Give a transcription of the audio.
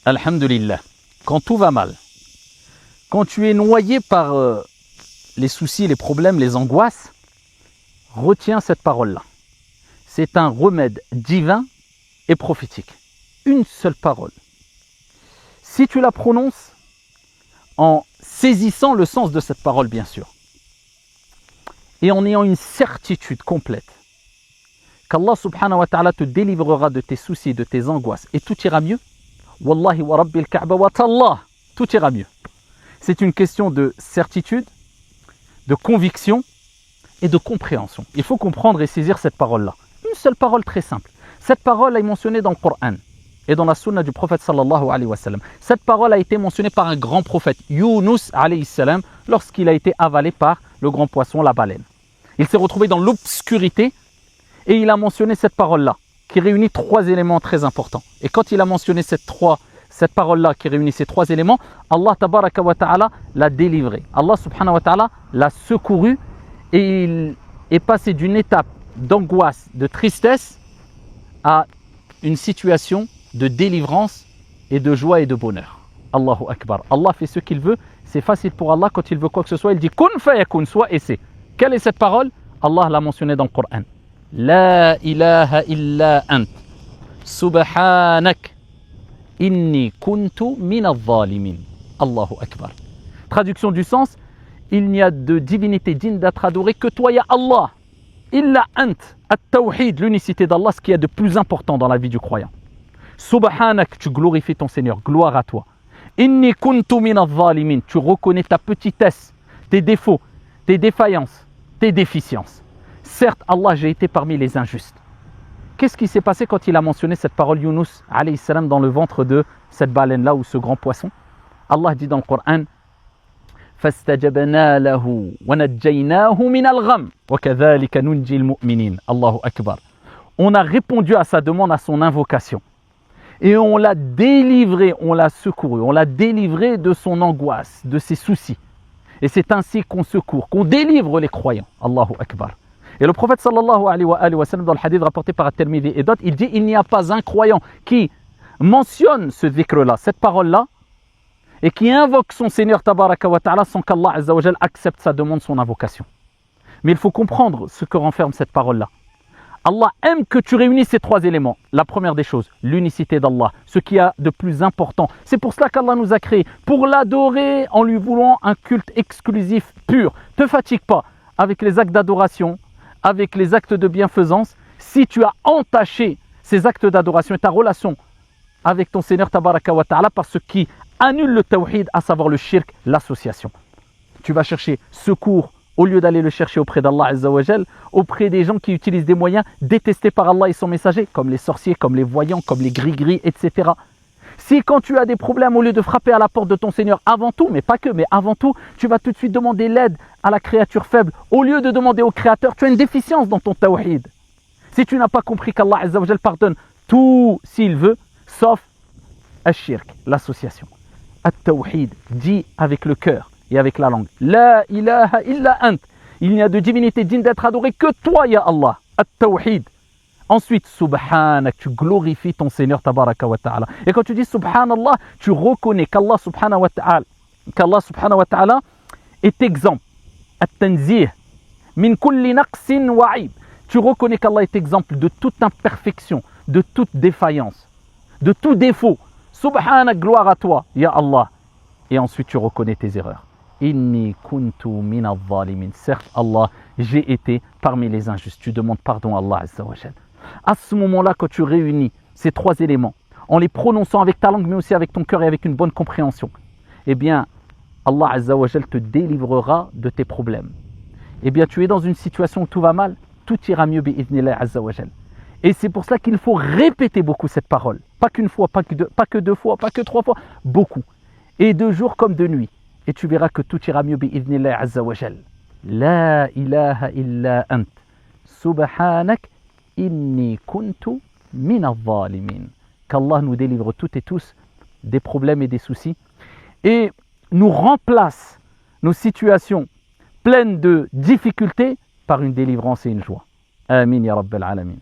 Alhamdulillah, quand tout va mal, quand tu es noyé par les soucis, les problèmes, les angoisses, retiens cette parole-là. C'est un remède divin et prophétique. Une seule parole. Si tu la prononces en saisissant le sens de cette parole, bien sûr, et en ayant une certitude complète qu'Allah subhanahu wa ta'ala te délivrera de tes soucis, de tes angoisses, et tout ira mieux, Wallahi wa rabbil Ka'ba wa tallah, tout ira mieux. C'est une question de certitude, de conviction et de compréhension. Il faut comprendre et saisir cette parole-là. Une seule parole très simple. Cette parole est mentionnée dans le Coran et dans la sunna du prophète sallallahu alayhi wa sallam. Cette parole a été mentionnée par un grand prophète, Yunus alayhi salam, lorsqu'il a été avalé par le grand poisson, la baleine. Il s'est retrouvé dans l'obscurité et il a mentionné cette parole-là, qui réunit trois éléments très importants. Et quand il a mentionné cette parole-là qui réunit ces trois éléments, Allah tabaraka wa ta'ala l'a délivré. Allah subhanahu wa ta'ala l'a secouru et il est passé d'une étape d'angoisse, de tristesse à une situation de délivrance et de joie et de bonheur. Allahu Akbar. Allah fait ce qu'il veut. C'est facile pour Allah quand il veut quoi que ce soit. Il dit kun fayakun, soit et c'est. Quelle est cette parole? Allah l'a mentionnée dans le Coran. La ilaha illa ant. Subhanak. Inni kuntu min al-zalimin. Allahu Akbar. Traduction du sens, il n'y a de divinité digne d'être adorée que toi, ya Allah. Illa ant. At-tawhid, l'unicité d'Allah, ce qu'il y a de plus important dans la vie du croyant. Subhanak, tu glorifies ton Seigneur, gloire à toi. Inni kuntu min al-zalimin, tu reconnais ta petitesse, tes défauts, tes défaillances, tes déficiences. Certes, Allah, j'ai été parmi les injustes. Qu'est-ce qui s'est passé quand il a mentionné cette parole Yunus alayhi salam dans le ventre de cette baleine-là ou ce grand poisson? Allah dit dans le Coran فَاسْتَجَبْنَا لَهُ وَنَجَّيْنَاهُ مِنَ الْغَمِّ وَكَذَلِكَ نُنْجِي الْمُؤْمِنِينَ. Allahu Akbar. On a répondu à sa demande, à son invocation. Et on l'a délivré, on l'a secouru, on l'a délivré de son angoisse, de ses soucis. Et c'est ainsi qu'on secourt, qu'on délivre les croyants. Allahu Akbar. Et le prophète sallallahu alayhi wa sallam, dans le hadith rapporté par At-Tirmidhi et d'autres, il dit il n'y a pas un croyant qui mentionne ce dhikr-là, cette parole-là, et qui invoque son Seigneur tabaraka wa ta'ala sans qu'Allah azza wa jal accepte sa demande, son invocation. Mais il faut comprendre ce que renferme cette parole-là. Allah aime que tu réunisses ces trois éléments. La première des choses, l'unicité d'Allah, ce qu'il y a de plus important. C'est pour cela qu'Allah nous a créés, pour l'adorer en lui voulant un culte exclusif, pur. Ne te fatigue pas avec les actes d'adoration, avec les actes de bienfaisance. Si tu as entaché ces actes d'adoration et ta relation avec ton Seigneur tabaraka wa ta'ala par ce qui annule le tawhid, à savoir le shirk, l'association. Tu vas chercher secours au lieu d'aller le chercher auprès d'Allah azza wa jal, auprès des gens qui utilisent des moyens détestés par Allah et son messager, comme les sorciers, comme les voyants, comme les gris-gris, etc. Si quand tu as des problèmes, au lieu de frapper à la porte de ton Seigneur avant tout, mais pas que, mais avant tout, tu vas tout de suite demander l'aide à la créature faible, au lieu de demander au Créateur, tu as une déficience dans ton tawhid. Si tu n'as pas compris qu'Allah azza wa jal pardonne tout s'il veut, sauf al-shirk, l'association. At-tawhid, dit avec le cœur et avec la langue. La ilaha illa ant. Il n'y a de divinité digne d'être adorée que toi, ya Allah. At-tawhid. Ensuite, subhanak, tu glorifies ton Seigneur tabaraka wa ta'ala. Et quand tu dis subhanallah, tu reconnais qu'Allah subhanahu wa ta'ala est exempt. At-tanzih min kulli naqsin wa aib. Tu reconnais qu'Allah est exemple de toute imperfection, de toute défaillance, de tout défaut. Subhanak, gloire à toi, ya Allah. Et ensuite tu reconnais tes erreurs. Inni kuntu min al-zalimin. Certes, Allah, j'ai été parmi les injustes. Tu demandes pardon à Allah azza wa jal. À ce moment-là, quand tu réunis ces trois éléments, en les prononçant avec ta langue, mais aussi avec ton cœur et avec une bonne compréhension, eh bien, Allah azza wa jal te délivrera de tes problèmes. Eh bien, tu es dans une situation où tout va mal, tout ira mieux bi'idhnillah azza wa jal. Et c'est pour cela qu'il faut répéter beaucoup cette parole. Pas qu'une fois, pas que deux fois, pas que trois fois, beaucoup. Et de jour comme de nuit. Et tu verras que tout ira mieux bi'idhnillah azza wa jal. La ilaha illa ant. Subhanak inni kuntu min al-zalimin. Qu'Allah nous délivre toutes et tous des problèmes et des soucis. Et nous remplace nos situations pleines de difficultés par une délivrance et une joie. Amin ya rabbal alamin.